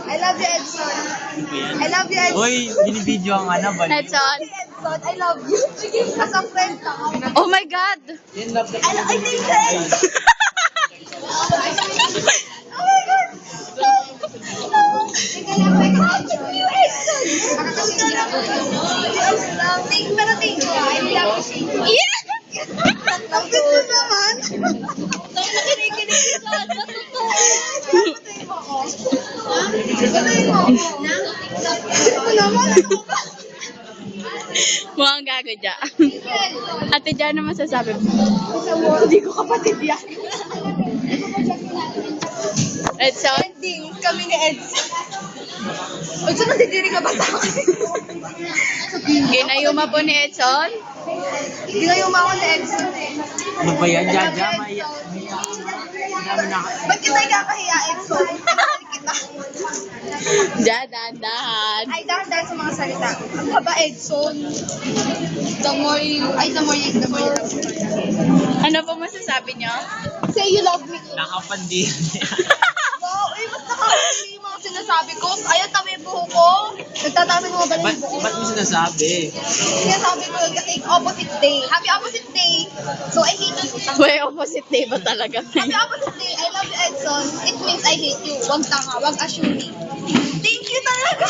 I love you, Edson. I love you, Edson. Uy, binibidyo ang ano ba? Edson. Edson, I love you. As a friend lang. Oh my God! I think you, Edson. Oh my God. Pero thank you. I love you. Yeah! Ang ganda naman. Nakikinig ka sa totoo. Patayin mo ako. Patayin mo ako. Ano naman? Mukhang gago dyan. Ate dyan naman sasabi mo. Hindi ko kapatid yan. Edson? Ending kami ni Edson. Edson, nandidiri ka ba sa akin? Ginayuma po ni Edson? Hindi nga yung mama ni Edson eh. Ano ba yan? Jaja, Ba't kita ikakahiya, Edson? Kita. Dyan, dahan-dahan. Ay, dahan-dahan sa mga salita. Ang haba, Edson. The more you love me. Ano po masasabi niyo? Say you love me. nakapandi. Wow, eh, mas nakakasili yung mga sinasabi ko. Ayaw tama yung buho ko. Nagtatama yung mga galing Ba't yung buho ba't ko. mo sinasabi? Sinasabi ko kasi opposite day. Happy opposite day. So, I hate you. May opposite day ba talaga? Happy opposite day. I love you, Edson. It means I hate you. Wag tanga. Wag assuming. Thank you talaga.